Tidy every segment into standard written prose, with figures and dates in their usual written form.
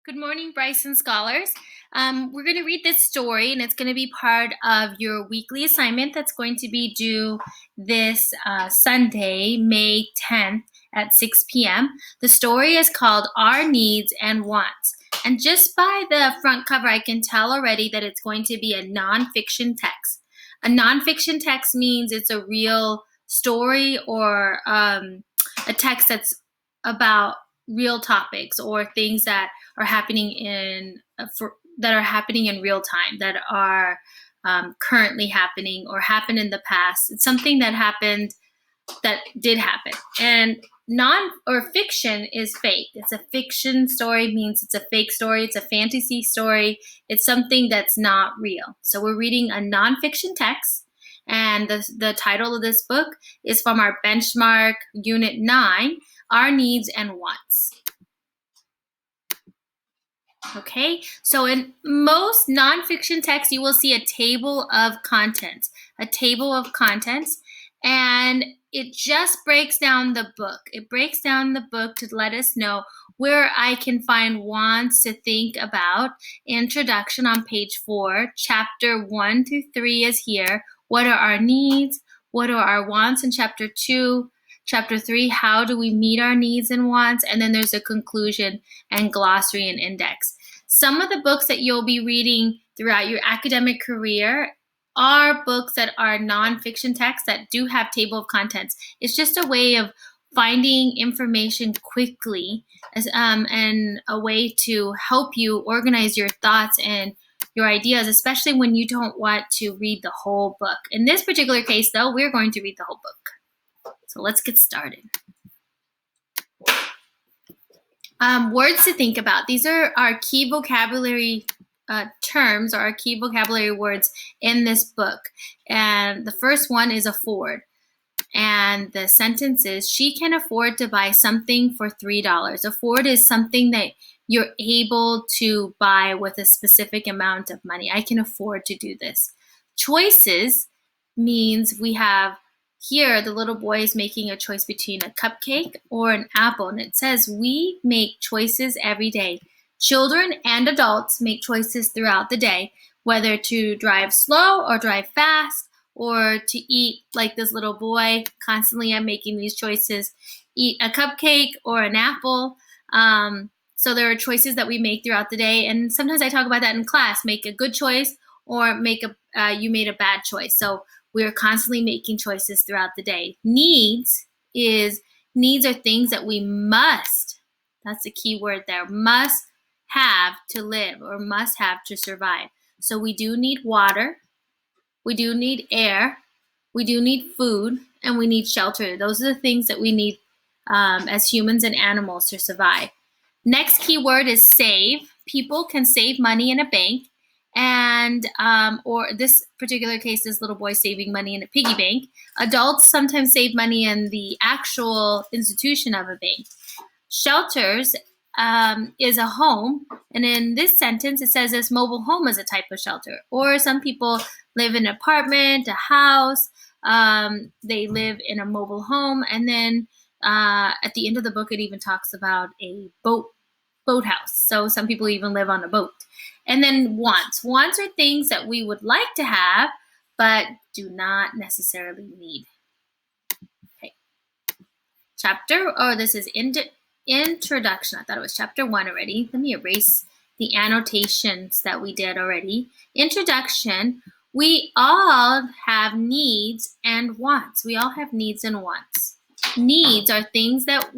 Good morning, Bryson Scholars. We're going to read this story, and it's going to be part of your weekly assignment that's going to be due this Sunday, May 10th at 6 p.m. The story is called Our Needs and Wants. And just by the front cover, I can tell already that it's going to be a nonfiction text. A nonfiction text means it's a real story or a text that's about real topics or things that are happening in real time, that are currently happening or happened in the past. It's something that did happen. And non or fiction is fake. It's a fiction story, means it's a fake story. It's a fantasy story. It's something that's not real. So we're reading a nonfiction text. And the title of this book is from our benchmark unit 9, Our Needs and Wants. Okay, so in most nonfiction texts, you will see a table of contents, and it just breaks down the book. It breaks down the book to let us know where I can find wants to think about. Introduction on page 4, chapter 1 through 3 is here. What are our needs? What are our wants in chapter 2? Chapter 3, how do we meet our needs and wants? And then there's a conclusion and glossary and index. Some of the books that you'll be reading throughout your academic career are books that are nonfiction texts that do have table of contents. It's just a way of finding information quickly and a way to help you organize your thoughts and your ideas, especially when you don't want to read the whole book. In this particular case, though, we're going to read the whole book. So let's get started. Words to think about. These are our key vocabulary terms or our key vocabulary words in this book. And the first one is afford. And the sentence is, she can afford to buy something for $3. Afford is something that you're able to buy with a specific amount of money. I can afford to do this. Choices means we have here, the little boy is making a choice between a cupcake or an apple, and it says we make choices every day. Children and adults make choices throughout the day, whether to drive slow or drive fast, or to eat like this little boy. Constantly I'm making these choices, eat a cupcake or an apple. So there are choices that we make throughout the day, and sometimes I talk about that in class. Make a good choice or you made a bad choice. So we are constantly making choices throughout the day. Needs are things that we must, that's the key word there, must have to live or must have to survive. So we do need water, we do need air, we do need food, and we need shelter. Those are the things that we need as humans and animals to survive. Next key word is save. People can save money in a bank. And or this particular case, this little boy saving money in a piggy bank. Adults sometimes save money in the actual institution of a bank. Shelters is a home, and in this sentence it says this mobile home is a type of shelter. Or some people live in an apartment, a house. They live in a mobile home, and then at the end of the book it even talks about a boathouse. So some people even live on a boat. And then wants. Wants are things that we would like to have, but do not necessarily need. Okay. This is introduction. I thought it was chapter 1 already. Let me erase the annotations that we did already. Introduction. We all have needs and wants. We all have needs and wants. Needs are things that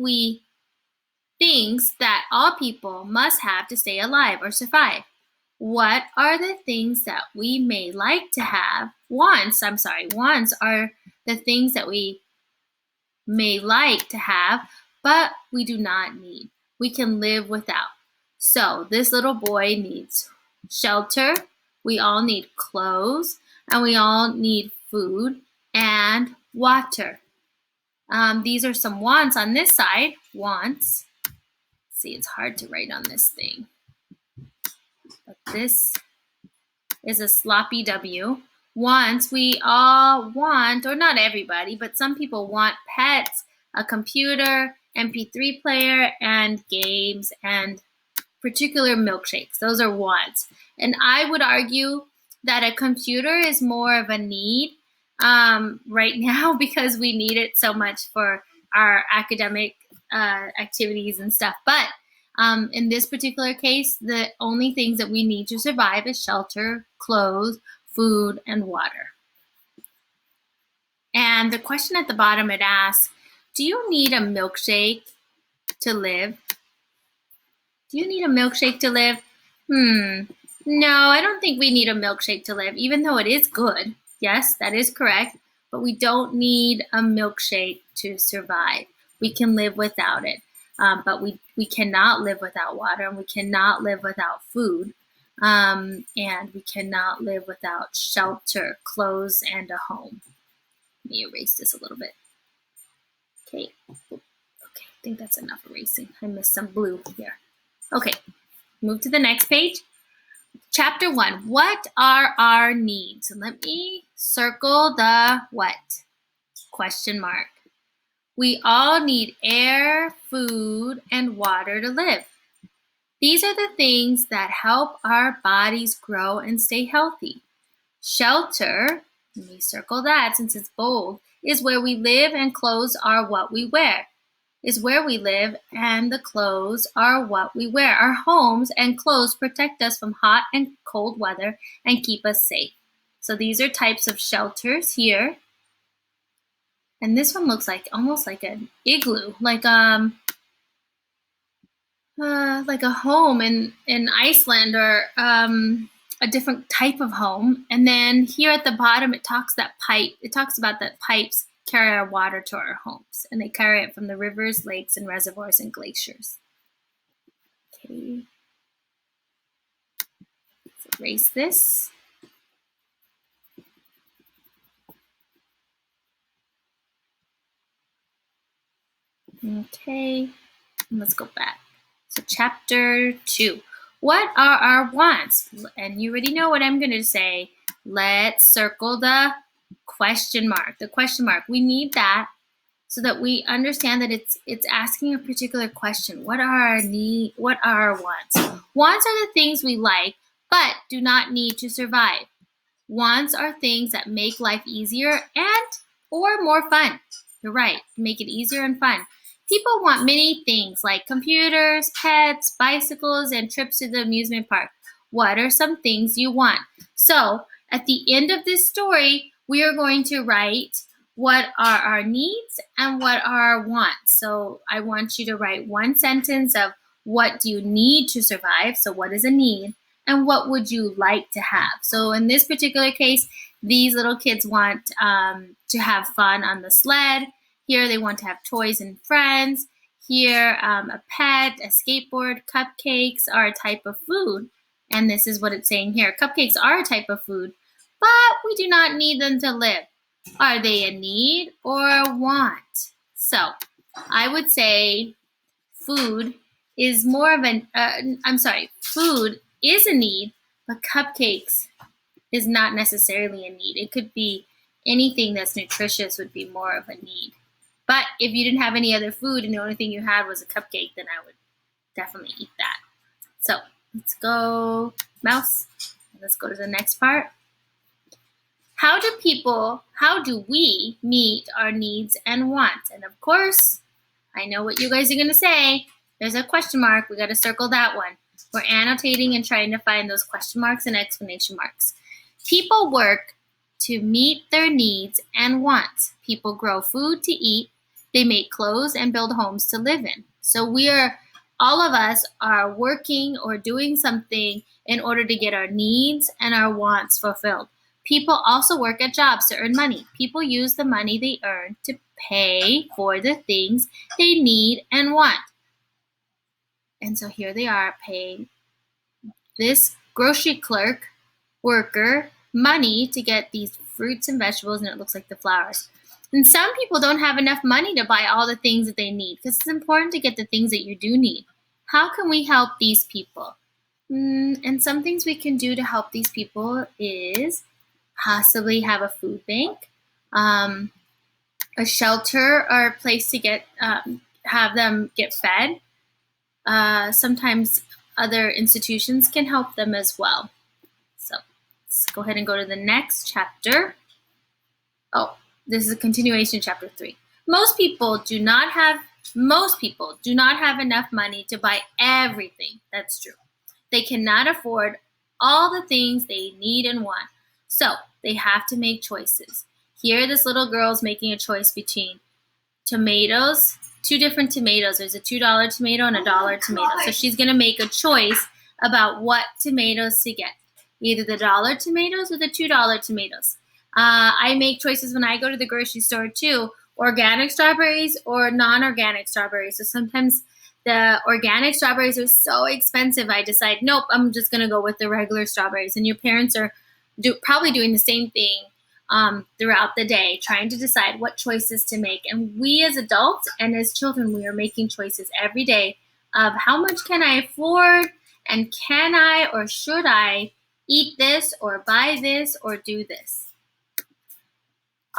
all people must have to stay alive or survive. What are the things that we may like to have? Wants are the things that we may like to have, but we do not need. We can live without. So this little boy needs shelter, we all need clothes, and we all need food and water. These are some wants on this side. Wants. See, it's hard to write on this thing. But this is a sloppy W. Wants, we all want, or not everybody, but some people want pets, a computer, MP3 player, and games and particular milkshakes. Those are wants. And I would argue that a computer is more of a need right now because we need it so much for our academic activities and stuff. But in this particular case, the only things that we need to survive is shelter, clothes, food, and water. And the question at the bottom, it asks, do you need a milkshake to live? Do you need a milkshake to live? No, I don't think we need a milkshake to live, even though it is good. Yes, that is correct. But we don't need a milkshake to survive. We can live without it. But we cannot live without water, and we cannot live without food. And we cannot live without shelter, clothes, and a home. Let me erase this a little bit. Okay. Okay, I think that's enough erasing. I missed some blue here. Okay, move to the next page. Chapter 1, what are our needs? And let me circle the what? Question mark. We all need air, food, and water to live. These are the things that help our bodies grow and stay healthy. Shelter, let me circle that since it's bold, is where we live, and clothes are what we wear. Is where we live, and the clothes are what we wear. Our homes and clothes protect us from hot and cold weather and keep us safe. So these are types of shelters here. And this one looks like almost like an igloo, like a home in Iceland, or a different type of home. And then here at the bottom, it talks about that pipes carry our water to our homes, and they carry it from the rivers, lakes, and reservoirs and glaciers. Okay, let's erase this. Okay, and let's go back. So chapter 2, what are our wants? And you already know what I'm going to say. Let's circle the question mark. The question mark, we need that so that we understand that it's asking a particular question. What are our needs? What are our wants? Wants are the things we like, but do not need to survive. Wants are things that make life easier or more fun. You're right, make it easier and fun. People want many things like computers, pets, bicycles, and trips to the amusement park. What are some things you want? So at the end of this story, we are going to write what are our needs and what are our wants. So I want you to write one sentence of what do you need to survive, so what is a need, and what would you like to have. So in this particular case, these little kids want to have fun on the sled. Here they want to have toys and friends. Here a pet, a skateboard, cupcakes are a type of food. And this is what it's saying here. Cupcakes are a type of food, but we do not need them to live. Are they a need or a want? So I would say food is more of food is a need, but cupcakes is not necessarily a need. It could be anything that's nutritious would be more of a need. But if you didn't have any other food and the only thing you had was a cupcake, then I would definitely eat that. So let's go, mouse. Let's go to the next part. How do we meet our needs and wants? And of course, I know what you guys are going to say. There's a question mark. We got to circle that one. We're annotating and trying to find those question marks and exclamation marks. People work to meet their needs and wants. People grow food to eat. They make clothes and build homes to live in. So all of us are working or doing something in order to get our needs and our wants fulfilled. People also work at jobs to earn money. People use the money they earn to pay for the things they need and want. And so here they are paying this grocery clerk worker money to get these fruits and vegetables, and it looks like the flowers. And some people don't have enough money to buy all the things that they need, because it's important to get the things that you do need. How can we help these people? And some things we can do to help these people is possibly have a food bank, a shelter, or a place to have them get fed. Sometimes other institutions can help them as well. So let's go ahead and go to the next chapter. Oh, this is a continuation of chapter 3. Most people do not have enough money to buy everything. That's true. They cannot afford all the things they need and want. So they have to make choices. Here, this little girl is making a choice between tomatoes, 2 different tomatoes. There's a $2 tomato and a $1 tomato. So she's going to make a choice about what tomatoes to get. Either the $1 tomatoes or the $2 tomatoes. I make choices when I go to the grocery store too. Organic strawberries or non-organic strawberries. So sometimes the organic strawberries are so expensive, I decide, nope, I'm just going to go with the regular strawberries. And your parents are probably doing the same thing throughout the day, trying to decide what choices to make. And we as adults and as children, we are making choices every day of how much can I afford, and can I or should I eat this or buy this or do this.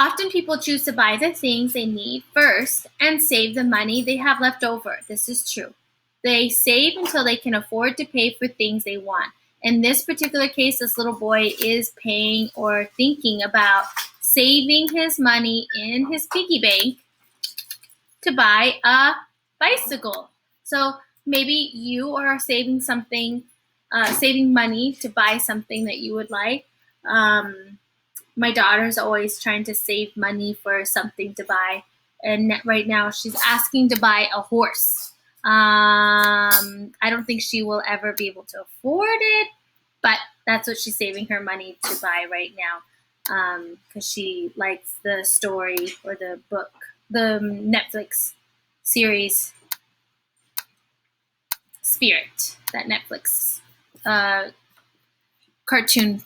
Often people choose to buy the things they need first and save the money they have left over. This is true. They save until they can afford to pay for things they want. In this particular case, this little boy is paying or thinking about saving his money in his piggy bank to buy a bicycle. So maybe you are saving money to buy something that you would like. My daughter's always trying to save money for something to buy. And right now she's asking to buy a horse. I don't think she will ever be able to afford it, but that's what she's saving her money to buy right now. Because she likes the story or the book, the Netflix series Spirit, that Netflix cartoon.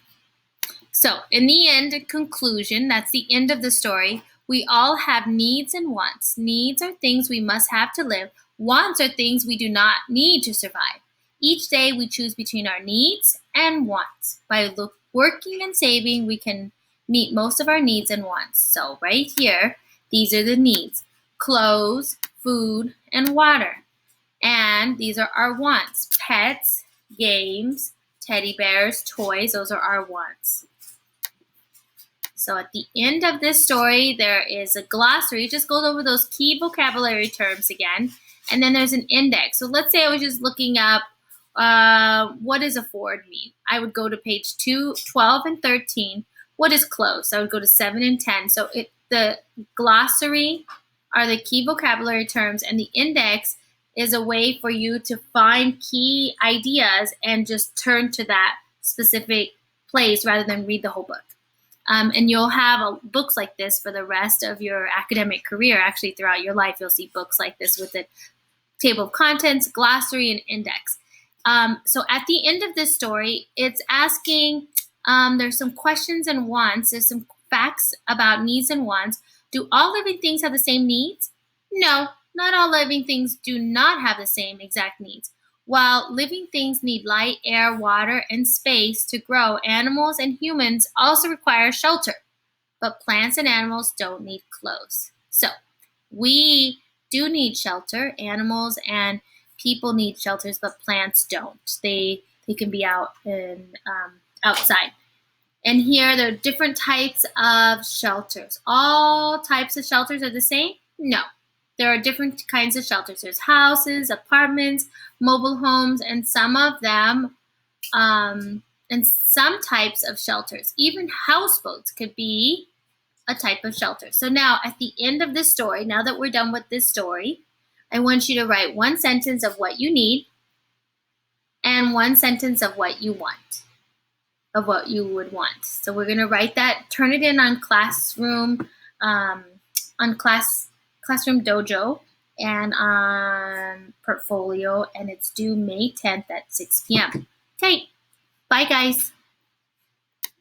So, in the end, conclusion, that's the end of the story. We all have needs and wants. Needs are things we must have to live. Wants are things we do not need to survive. Each day we choose between our needs and wants. By working and saving, we can meet most of our needs and wants. So, right here, these are the needs: clothes, food, and water. And these are our wants: pets, games, teddy bears, toys. Those are our wants. So at the end of this story, there is a glossary. It just goes over those key vocabulary terms again. And then there's an index. So let's say I was just looking up what does afford mean? I would go to page 12 and 13. What is close? So I would go to 7 and 10. So the glossary are the key vocabulary terms, and the index is a way for you to find key ideas and just turn to that specific place rather than read the whole book. And you'll have books like this for the rest of your academic career. Actually, throughout your life, you'll see books like this with a table of contents, glossary, and index. So at the end of this story, it's asking, there's some questions and wants. There's some facts about needs and wants. Do all living things have the same needs? No, not all living things do not have the same exact needs. While living things need light, air, water, and space to grow, animals and humans also require shelter. But plants and animals don't need clothes. So we do need shelter. Animals and people need shelters, but plants don't. They can be out and outside. And here there are different types of shelters. All types of shelters are the same? No. There are different kinds of shelters. There's houses, apartments, mobile homes, and some of them, and some types of shelters. Even houseboats could be a type of shelter. So now at the end of this story, now that we're done with this story, I want you to write one sentence of what you need and one sentence of what you want, of what you would want. So we're going to write that, turn it in on Classroom, Classroom Dojo and on Portfolio, and it's due May 10th at 6 p.m. Okay, bye guys.